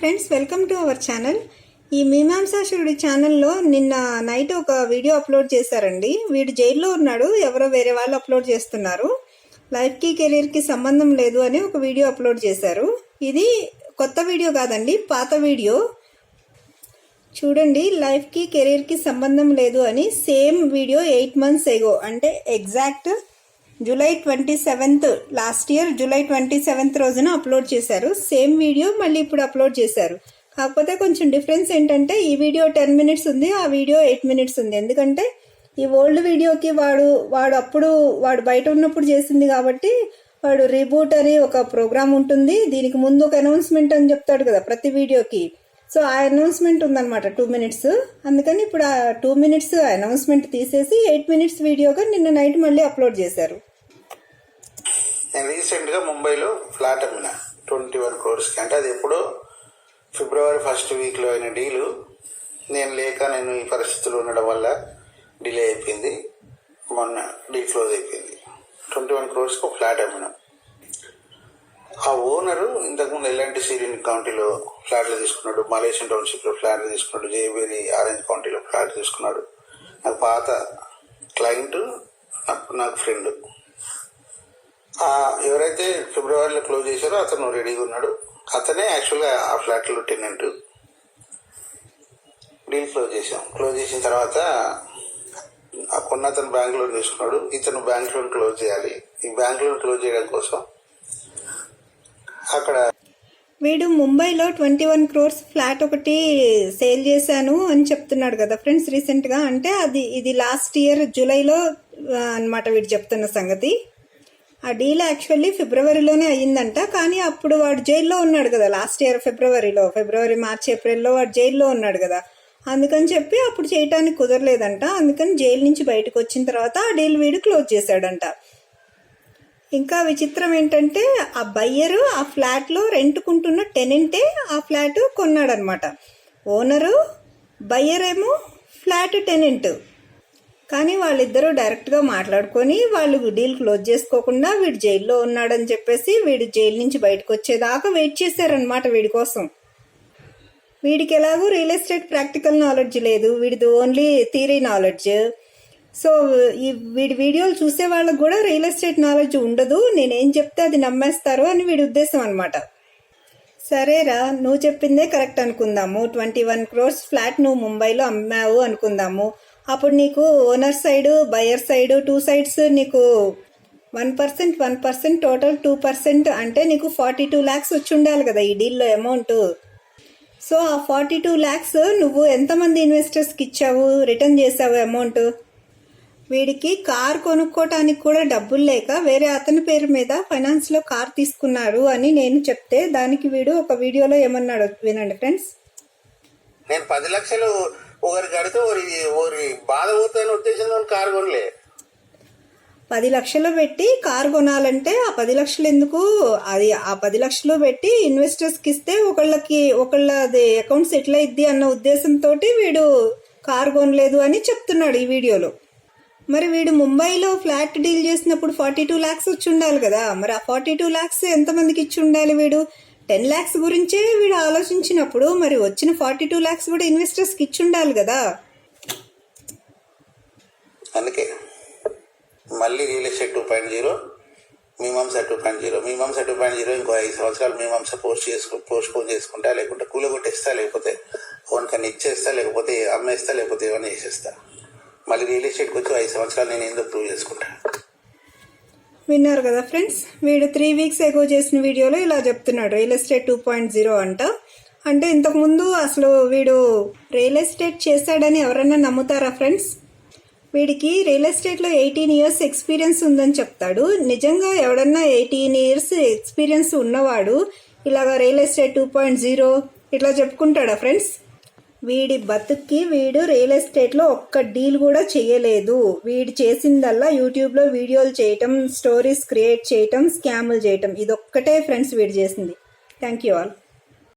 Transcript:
Friends, welcome to our channel. ఈ మీమాంసాసురుడి ఛానల్లో నిన్న నైట్ ఒక వీడియో అప్లోడ్ చేశారండి. వీడు జైల్లో ఉన్నాడు, ఎవరో వేరే వాళ్ళు అప్లోడ్ చేస్తున్నారు. లైఫ్కి కెరీర్కి సంబంధం లేదు అని ఒక వీడియో అప్లోడ్ చేశారు. ఇది కొత్త వీడియో కాదండి, పాత వీడియో చూడండి. లైఫ్కి కెరీర్కి సంబంధం లేదు అని సేమ్ వీడియో 8 months ఎగో, అంటే exact July 27th last year July 27th రోజున అప్లోడ్ చేశారు. సేమ్ వీడియో మళ్ళీ ఇప్పుడు అప్లోడ్ చేశారు. కాకపోతే కొంచెం డిఫరెన్స్ ఏంటంటే ఈ వీడియో 10 minutes ఉంది, ఆ వీడియో 8 minutes ఉంది. ఎందుకంటే ఈ ఓల్డ్ వీడియోకి వాడు బయట ఉన్నప్పుడు చేసింది కాబట్టి వాడు రీబూట్ అని ఒక ప్రోగ్రామ్ ఉంటుంది. దీనికి ముందు ఒక అనౌన్స్మెంట్ అని చెప్తాడు కదా ప్రతి వీడియోకి. సో ఆ అనౌన్స్మెంట్ ఉందన్నమాట 2 minutes. అందుకని ఇప్పుడు ఆ 2 minutes అనౌన్స్మెంట్ తీసేసి 8 minutes వీడియోగా నిన్న నైట్ మళ్ళీ అప్లోడ్ చేశారు. నేను రీసెంట్గా ముంబైలో ఫ్లాట్ అమ్మిన 21 crores. అంటే అది ఎప్పుడో February 1st వీక్లో అయిన డీలు. నేను ఈ పరిస్థితులు ఉండడం వల్ల డిలే అయిపోయింది. మొన్న డీల్ క్లోజ్ అయిపోయింది. 21 crores ఒక ఫ్లాట్ అమ్మిన. ఆ ఓనరు ఇంతకుముందు ఎల్ఎన్టీ సిరియన్ కౌంటీలో ఫ్లాట్లు తీసుకున్నాడు, మలేషియన్ టౌన్షిప్లో ఫ్లాట్లు తీసుకున్నాడు, జేబేరి ఆరెంజ్ కౌంటీలో ఫ్లాట్ తీసుకున్నాడు. నాకు పాత క్లయింట్, నాకు ఫ్రెండ్. ఎవరైతే ఫిబ్రవరిలో క్లోజ్ చేశారో అతను రెడీగా ఉన్నాడు. అతనే యాక్చువల్గా ఆ ఫ్లాట్లో టెనెంట్. డీల్ క్లోజ్ చేసాం. క్లోజ్ చేసిన తర్వాత ఆ కొన్న అతను బ్యాంక్ లోన్ తీసుకున్నాడు. ఇతను బ్యాంక్ లోన్ క్లోజ్ చేయాలి. ఈ బ్యాంక్ లోన్ క్లోజ్ చేయడం కోసం అక్కడ వీడు ముంబైలో 21 crores ఫ్లాట్ ఒకటి సేల్ చేశాను అని చెప్తున్నాడు కదా ఫ్రెండ్స్ రీసెంట్గా. అంటే ఇది లాస్ట్ ఇయర్ జూలైలో అన్నమాట వీడు చెప్తున్న సంగతి. ఆ డీల్ యాక్చువల్లీ ఫిబ్రవరిలోనే అయ్యిందంట. కానీ అప్పుడు వాడు జైల్లో ఉన్నాడు కదా లాస్ట్ ఇయర్ ఫిబ్రవరి, మార్చ్, ఏప్రిల్లో వాడు జైల్లో ఉన్నాడు కదా. అందుకని చెప్పి అప్పుడు చేయటానికి కుదరలేదంట. అందుకని జైలు నుంచి బయటకు వచ్చిన తర్వాత ఆ డీల్ వీడు క్లోజ్ చేశాడంట. ఇంకా విచిత్రం ఏంటంటే ఆ బయ్యరు ఆ ఫ్లాట్లో రెంట్కుంటున్న టెనెంటే ఆ ఫ్లాట్ కొన్నాడనమాట. ఓనరు, బయ్యర్ ఏమో ఫ్లాట్ టెనెంట్. కానీ వాళ్ళిద్దరూ డైరెక్ట్గా మాట్లాడుకొని వాళ్ళు డీల్ క్లోజ్ చేసుకోకుండా వీడు జైల్లో ఉన్నాడని చెప్పేసి వీడు జైలు నుంచి బయటకు వచ్చేదాకా వెయిట్ చేశారనమాట వీడి కోసం. వీడికి ఎలాగో రియల్ ఎస్టేట్ ప్రాక్టికల్ నాలెడ్జ్ లేదు, వీడిది ఓన్లీ థియరీ నాలెడ్జ్. సో వీడి వీడియోలు చూసే వాళ్ళకు కూడా రియల్ ఎస్టేట్ నాలెడ్జ్ ఉండదు, నేనేం చెప్తే అది నమ్మేస్తారు అని వీడి ఉద్దేశం అనమాట. సరేరా, నువ్వు చెప్పిందే కరెక్ట్ అనుకుందాము. 21 crores ఫ్లాట్ నువ్వు ముంబైలో అమ్మావు అనుకుందాము. అప్పుడు నీకు owner side, buyer side 2 sides నీకు 1% టోటల్ 2%, అంటే నీకు 42 lakhs వచ్చి ఉండాలి కదా ఈ డీల్లో అమౌంట్. సో ఆ 42 lakhs నువ్వు ఎంతమంది ఇన్వెస్టర్స్కి ఇచ్చావు, రిటర్న్ చేసావు అమౌంట్? వీడికి కార్ కొనుక్కోటానికి కూడా డబ్బులు లేక వేరే అతని పేరు మీద ఫైనాన్స్లో కార్ తీసుకున్నారు అని నేను చెప్తే దానికి వీడు ఒక వీడియోలో ఏమన్నాడు వినండి ఫ్రెండ్స్. నేను 10 lakhs ఒకరికి కడితే ఒకరి బాధ పోతున్న ఉద్దేశంతో కారు కొనలే. 10 lakhs పెట్టి కారు కొనాలంటే ఆ 10 lakhs ఎందుకు? అది ఆ 10 lakhs పెట్టి ఇన్వెస్టర్స్కి ఇస్తే ఒకళ్ళది అకౌంట్ సెటిల్ అయింది అన్న ఉద్దేశంతో వీడు కారు కొనలేదు అని చెప్తున్నాడు ఈ వీడియోలో. మరి వీడు ముంబైలో ఫ్లాట్ డీల్ చేసినప్పుడు 42 lakhs వచ్చి ఉండాలి కదా. మరి ఆ 42 lakhs ఎంతమందికి ఇచ్చి ఉండాలి? వీడు 10 lakhs గురించే వీడు ఆలోచించినప్పుడు మరి వచ్చిన 42 lakhs కూడా ఇన్వెస్టర్స్కి ఇచ్చి ఉండాలి కదా. అందుకే మళ్ళీ రియల్ ఎస్టేట్ 2.0, మీమాంసా 2.0 ఇంకో 5 సంవత్సరాలు మీమాంసా పోస్ట్పోన్ చేసుకుంటా, లేకుంటే కూలగొట్టేస్తా, లేకపోతే ఓన్కన్నా ఇచ్చేస్తా, లేకపోతే అమ్మేస్తా, లేకపోతే ఏమైనా చేసేస్తా. మళ్ళీ రియల్ ఎస్టేట్కి వచ్చి 5 సంవత్సరాలు నేను ఏందో ప్రూవ్ చేసుకుంటా. విన్నారు కదా ఫ్రెండ్స్, వీడు 3 weeks ఎగో చేసిన వీడియోలో ఇలా చెప్తున్నాడు రియల్ ఎస్టేట్ 2.0 అంట. అంటే ఇంతకుముందు అసలు వీడు రియల్ ఎస్టేట్ చేశాడని ఎవరన్నా నమ్ముతారా ఫ్రెండ్స్? వీడికి రియల్ ఎస్టేట్లో 18 years ఎక్స్పీరియన్స్ ఉందని చెప్తాడు. నిజంగా ఎవడన్నా 18 years ఎక్స్పీరియన్స్ ఉన్నవాడు ఇలాగ రియల్ ఎస్టేట్ 2.0 ఇట్లా చెప్పుకుంటాడా ఫ్రెండ్స్? వీడి బతుక్కి వీడు రియల్ ఎస్టేట్లో ఒక్క డీల్ కూడా చేయలేదు. వీడు చేసిందల్లా యూట్యూబ్లో వీడియోలు చేయటం, స్టోరీస్ క్రియేట్ చేయటం, స్కాములు చేయటం, ఇదొక్కటే ఫ్రెండ్స్ వీడు చేసింది. Thank you all.